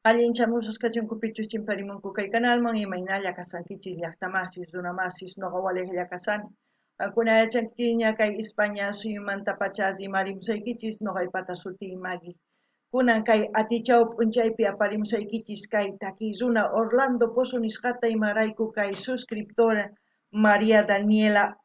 Allinchamusqas kachunkupichus chimparimunku kay kanalman imaynalla kasankichis llaqtamasis runamasis noqa waliqlla kasani. Qamkuna yachankichikña kay España suyumanta pachas rimarimusaykichis noqaypata sutimagi. Kunan kay atichaw p'unchaypi aparimusaykichis kay takiy runa Orlando Pozo nisqata imarayku kay suscriptora María Daniela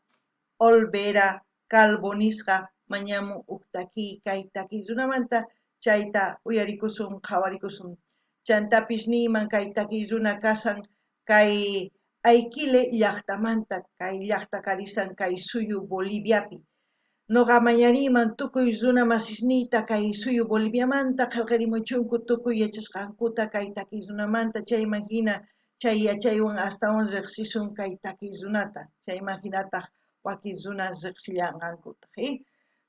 Olvera Calvo nisqa mañamun huk takiy kay takiy runamanta chayta uyarikusun qhawarikusun. Chantapish niyman kay takiy runa kasan kay Aykile llaqtamanta kay llaqta karisan kay suyu Boliviapi. Noqa mañariyman tukuy runa masisniyta kay suyu Boliviamanta qillqarimuchunku tukuy yachasqankuta kay takiy runamanta chayman hina chay yachaywan astawan riqsisun kay takiy runata chayman hinataq waki runas riqsillanqankuta.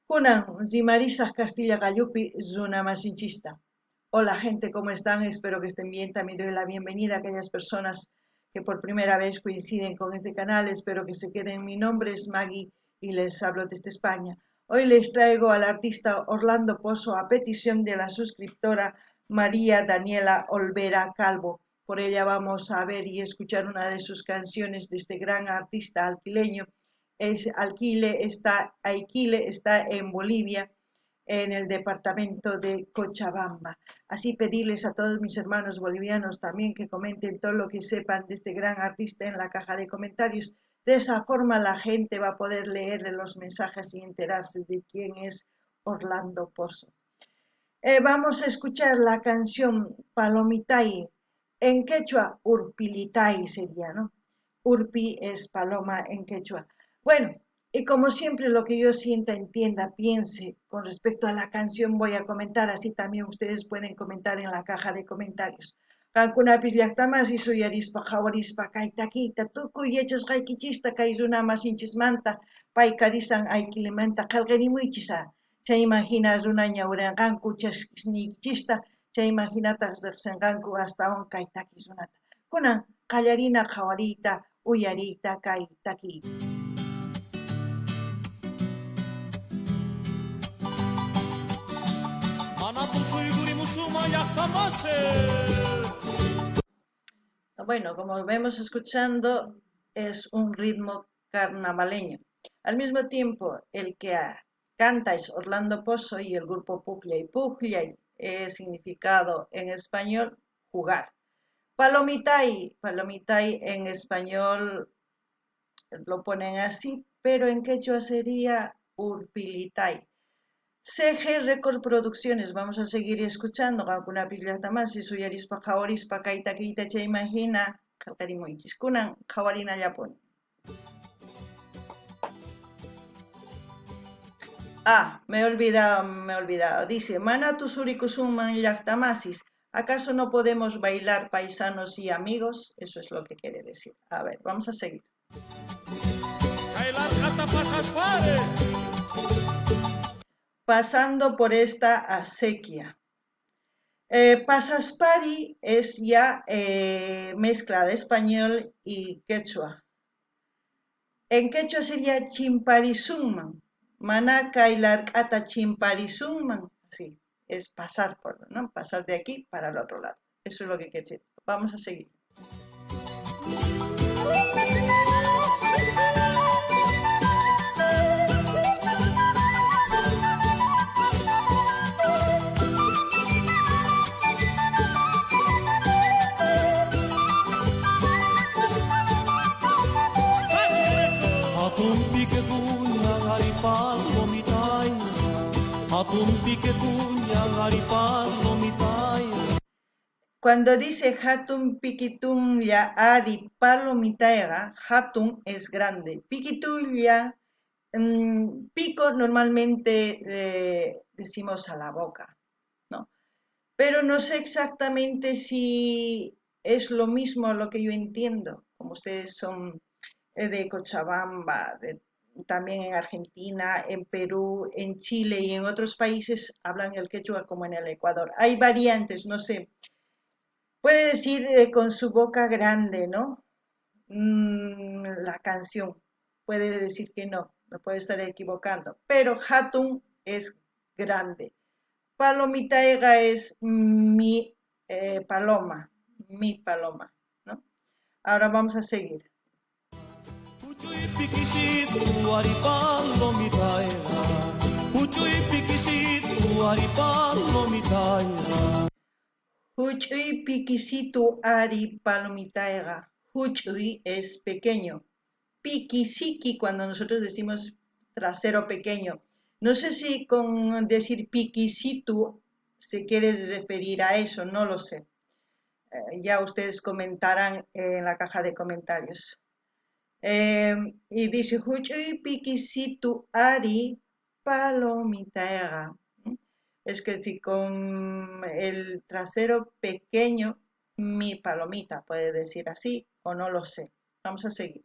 Kunan rimarisaq Castilla Gallupi runa masinchista. Hola gente, ¿cómo están? Espero que estén bien. También doy la bienvenida a aquellas personas que por primera vez coinciden con este canal. Espero que se queden. Mi nombre es Maggie y les hablo desde España. Hoy les traigo al artista Orlando Pozo a petición de la suscriptora María Daniela Olvera Calvo. Por ella vamos a ver y escuchar una de sus canciones de este gran artista alquileño. Aykile está en Bolivia, en el departamento de Cochabamba. Así pedirles a todos mis hermanos bolivianos también que comenten todo lo que sepan de este gran artista en la caja de comentarios. De esa forma la gente va a poder leerle los mensajes y enterarse de quién es Orlando Pozo. Vamos a escuchar la canción Palomitay. En quechua, Urpilitay sería, ¿no? Urpi es paloma en quechua. Bueno, y como siempre lo que yo sienta, entienda, piense con respecto a la canción voy a comentar, así también ustedes pueden comentar en la caja de comentarios. Kankunapis llaqtamas suyarispa hawarispa kay takiyta tukuy yachasqaykichista kay runamasinchikmanta pay karisan aykilimanta qillqarimuychisa. Chayman hina runa ñawrinqanku chasqnisniykichista chayman hinataq riqsinqanku astawan kay takiy runata. Kunan qallarina qhawariyta uyariyta kay takiyta. Bueno, como vemos escuchando, es un ritmo carnavaleño. Al mismo tiempo, el que canta es Orlando Pozo y el grupo Puglia. Puglia es significado en español jugar. Palomitay en español lo ponen así, pero en quechua sería Urpilitay. CG Record Producciones, vamos a seguir escuchando alguna pillata más y suyarispa jawarispa kaita kita chaymahina kalqarimuichis kunan jawarina yapon. Me he olvidado. Dice, mana tusurikusuman llaqtamasis. ¿Acaso no podemos bailar paisanos y amigos? Eso es lo que quiere decir. A ver, vamos a seguir. Pasando por esta acequia. Pasaspari es ya mezcla de español y quechua. En quechua sería chimparizunman. Mana kailar ata chimparizunman. Sí, es pasar por, ¿no? Pasar de aquí para el otro lado. Eso es lo que quiere decir. Vamos a seguir. Cuando dice hatun piquitunya ari palomitaiga, hatun es grande. Piquitunya, pico normalmente decimos a la boca, ¿no? Pero no sé exactamente si es lo mismo lo que yo entiendo, como ustedes son de Cochabamba, también en Argentina, en Perú, en Chile y en otros países hablan el quechua como en el Ecuador. Hay variantes, no sé. Puede decir con su boca grande, ¿no? La canción. Puede decir que no, me puede estar equivocando. Pero hatun es grande. Palomitaiga es paloma, mi paloma, ¿no? Ahora vamos a seguir. Huchuy piquisitu ari palomitaega. Huchuy es pequeño. Piquisiki cuando nosotros decimos trasero pequeño. No sé si con decir piquisitu se quiere referir a eso, no lo sé. Ya ustedes comentarán en la caja de comentarios. Y dice, Huchuy piquisitu ari palomitaega. Es que si con el trasero pequeño, mi palomita, puede decir así, o no lo sé. Vamos a seguir.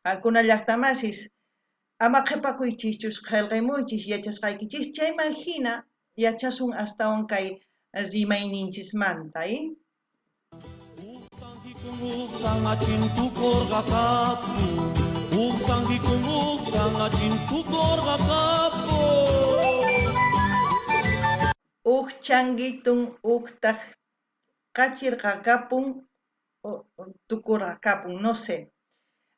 Alguna llaqtamasis, ama qhipakuykichischus qillqimuychis yachasqaykichis, chaymahina yachasun hasta onkay rimayninchismanta, changuitun qachirqakapun tukurqakapun, no sé.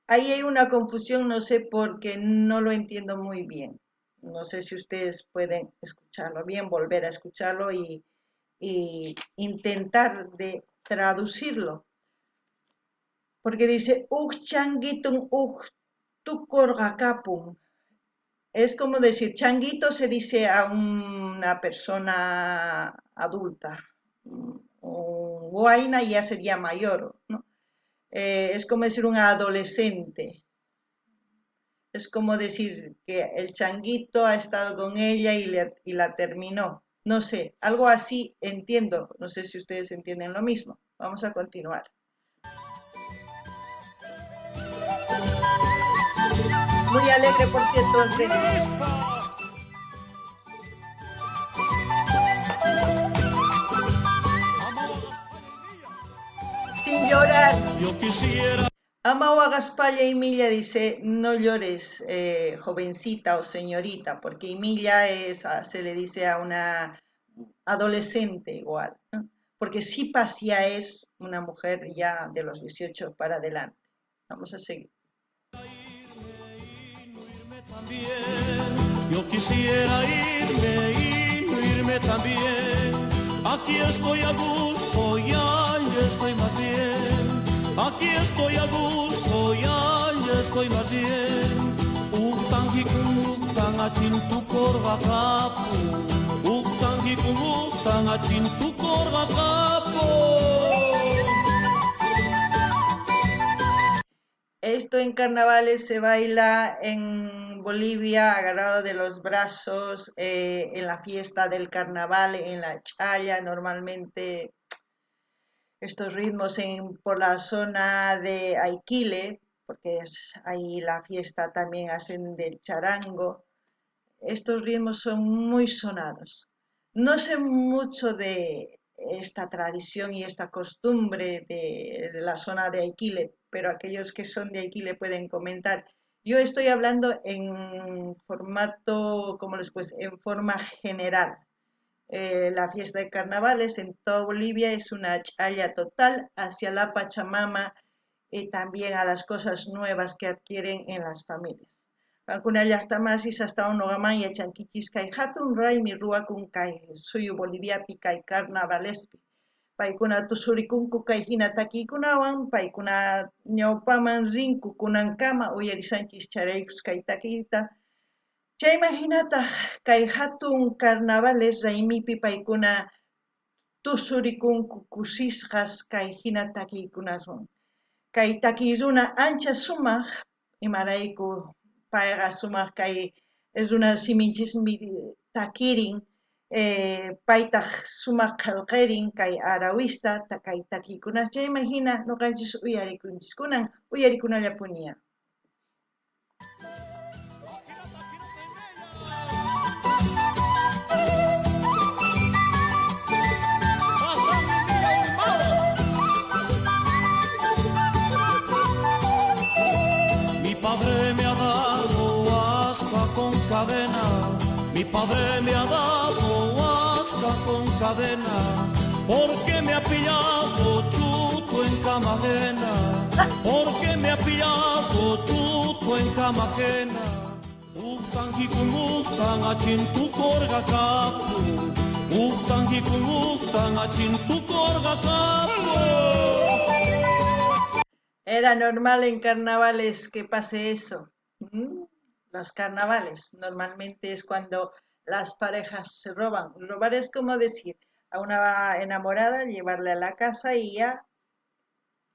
Ahí hay una confusión, no sé, porque no lo entiendo muy bien. No sé si ustedes pueden escucharlo bien, volver a escucharlo y intentar de traducirlo. Porque dice, changuitun tukurqakapun. Es como decir, changuito se dice a una persona adulta. Guaina ya sería mayor, ¿no? Es como decir un adolescente. Es como decir que el changuito ha estado con ella y la terminó. No sé, algo así entiendo. No sé si ustedes entienden lo mismo. Vamos a continuar. Muy alegre, por cierto, el ritmo. Sin llorar. Yo quisiera. Amao Agaspalla y Milla dice, no llores, jovencita o señorita, porque Emilia se le dice a una adolescente igual, ¿no? Porque Sipas ya es una mujer ya de los 18 para adelante. Vamos a seguir. Yo quisiera irme y no irme también. Aquí estoy a gusto, ya estoy más bien. Aquí estoy a gusto, ya estoy más bien. Uktan achin tu korga kapu. Uktan achin tu korga kapu. Esto en carnavales se baila en Bolivia agarrado de los brazos, en la fiesta del carnaval, en la chaya, normalmente estos ritmos por la zona de Aiquile, porque ahí la fiesta también hacen del charango. Estos ritmos son muy sonados. No sé mucho de esta tradición y esta costumbre de la zona de Aiquile, pero aquellos que son de Aiquile pueden comentar. Yo estoy hablando en formato, en forma general. La fiesta de carnavales en toda Bolivia es una chaya total hacia la Pachamama y también a las cosas nuevas que adquieren en las familias. Kuna llaqtamasis hasta unogaman yachankichis kay hatun raymi ruwakun kay suyu Boliviapi kay carnavalespi. Paykuna tusurikunku kay hina takiykunawan, paykuna ñawpaman rinku kunankama uyarisanchis charaykus kay takiyta. Chaymahinata kay hatun carnavales raymipi paykuna tusurikunku kusisqas kay hina takiykunawan. Kay takiyruna ancha sumaq imarayku payqa sumaq kay es una siminchismi takirin paytaq sumaq qillqirin kay arawista kay takiykuna chaymahina nuqanchis uyarikunchis kunan uyarikunallapuña. Mi padre me ha dado asca con cadena porque me ha pillado chuto en cama ajena, porque me ha pillado chuto en cama ajena. Uhtangi kumustang achin tu korga kapu, uhtangi kumustang achin tu korga kapu. Era normal en carnavales que pase eso. Los carnavales normalmente es cuando las parejas se roban. Robar es como decir a una enamorada, llevarle a la casa y ya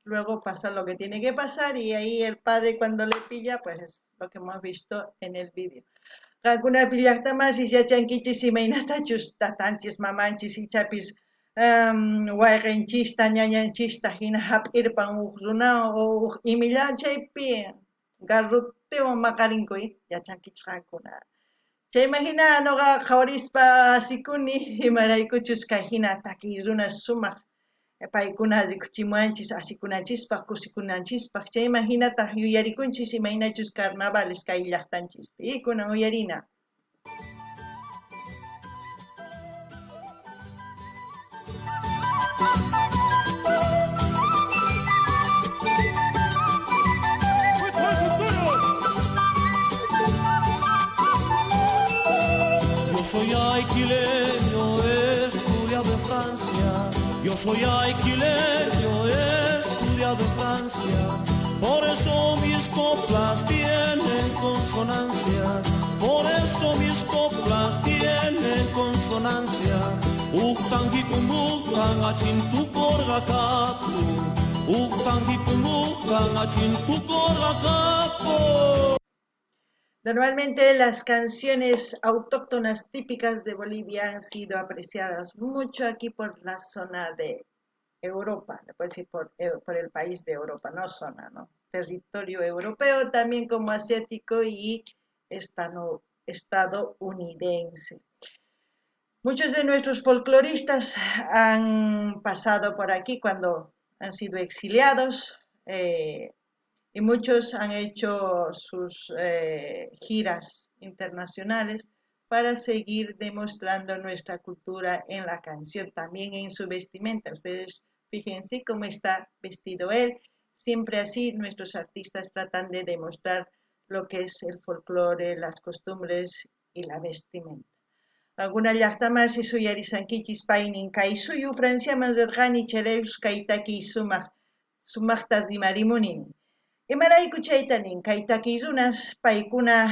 luego pasa lo que tiene que pasar y ahí el padre cuando le pilla, pues es lo que hemos visto en el vídeo. Alguna pillasta más y ya chanquichis y mainatachus, tatanchis, mamanchis y chapis, guayrenchista, ñañanchista, hina hap irpan ujruna o imilan chaypi, garruteo makarinkoy, ya chanquichis alguna. Chay imagina noga jaurispa sikuni, himaraykuchus kahina takiruna sumak. Paykuna rikuchimuanchis asikunanchispaq kusikunanchispaq chay imahinata yuyarikunchis imaynachus carnavales kay llaqtanchispi y kunan uyarina. Yo soy alquileño, estudiado en Francia. Yo soy alquileño, estudiado en Francia. Por eso mis coplas tienen consonancia. Por eso mis coplas tienen consonancia. Uhtangi kumbuhtan achin tu korga kapu. Uhtangi kumbuhtan achin tu korga kapu. Normalmente las canciones autóctonas típicas de Bolivia han sido apreciadas mucho aquí por la zona de Europa, le puedo decir por el país de Europa, no zona, ¿no? Territorio europeo, también como asiático y estadounidense. Muchos de nuestros folcloristas han pasado por aquí cuando han sido exiliados y muchos han hecho sus giras internacionales para seguir demostrando nuestra cultura en la canción, también en su vestimenta. Ustedes fíjense cómo está vestido él. Siempre así nuestros artistas tratan de demostrar lo que es el folclore, las costumbres y la vestimenta. Alguna llaqtamas suyarisankichis paynin kay suyu Franciaman rirqani charaywus kaytaki sumaqta rimarimunin. Imarayku chaytanin kay takirunas paykuna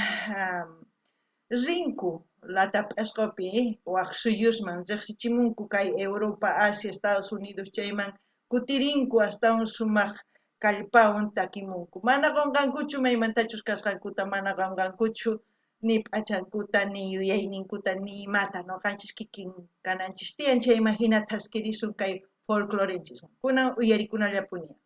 rinku latap'asqapi waq suyusman riqsichimunku kay Europa, Asia, Estados Unidos chayman kutirinku astawan sumaq kallpawan takimunku. Mana qunqankuchu maymantachus kasqankuta mana qunqankuchu ni p'achankuta ni yuyayninkuta ni imata noqanchis kikin kananchis tiyan chay imahinata haskirisun kay folclorenchiswan. Kunan uyarikunallapuni.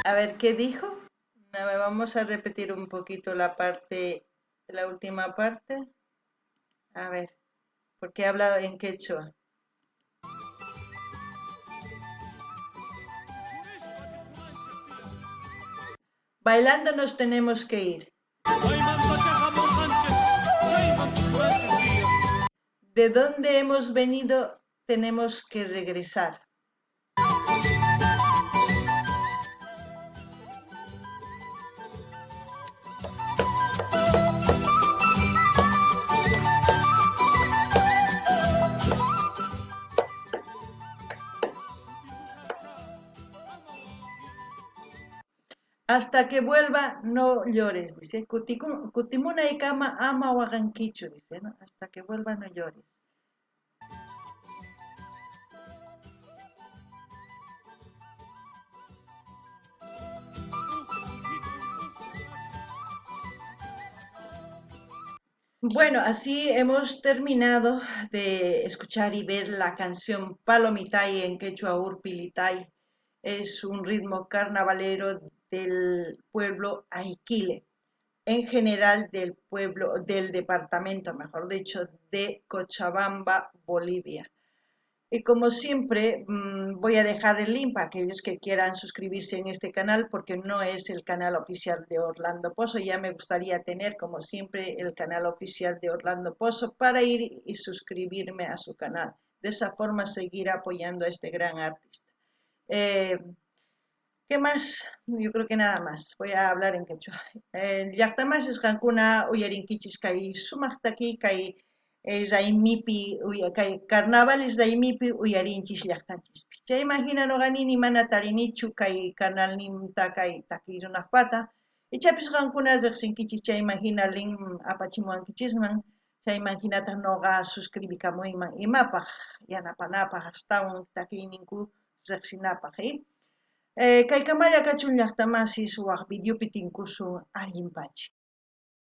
A ver, ¿qué dijo? A ver, vamos a repetir un poquito la última parte. A ver, porque he hablado en quechua. Bailando nos tenemos que ir. De dónde hemos venido tenemos que regresar. Hasta que vuelva, no llores, dice. Kutimuna y kama ama wagankichu, dice, ¿no? Hasta que vuelva, no llores. Bueno, así hemos terminado de escuchar y ver la canción Palomitay en quechua Urpilitay. Es un ritmo carnavalero del pueblo Aiquile. en general del pueblo, del departamento, mejor dicho, de Cochabamba, Bolivia. Y como siempre, voy a dejar el link para aquellos que quieran suscribirse en este canal, porque no es el canal oficial de Orlando Pozo. Ya me gustaría tener, como siempre, el canal oficial de Orlando Pozo para ir y suscribirme a su canal. De esa forma, seguir apoyando a este gran artista. ¿Qué más? Yo creo que nada más. Voy a hablar en quechua. Llaqtamashes qankuna uyarinkichis kay sumaktaki kay raimipi kay carnavales raimipi uyarinchis llaqtanchispi. Chay imagina noqanini mana tarinichu kay canalninta kay taki runaqpata. Ichapis qankuna riqsinkichis chay imagina link apachimuwankichisman. Chay imaginata noqa suscribikamuyman imapaq yanapanapaq astawan takiyninku riqsinapaq. Kay kamalla kachun llaqtamasis waq videopi tinkusun allinpachi.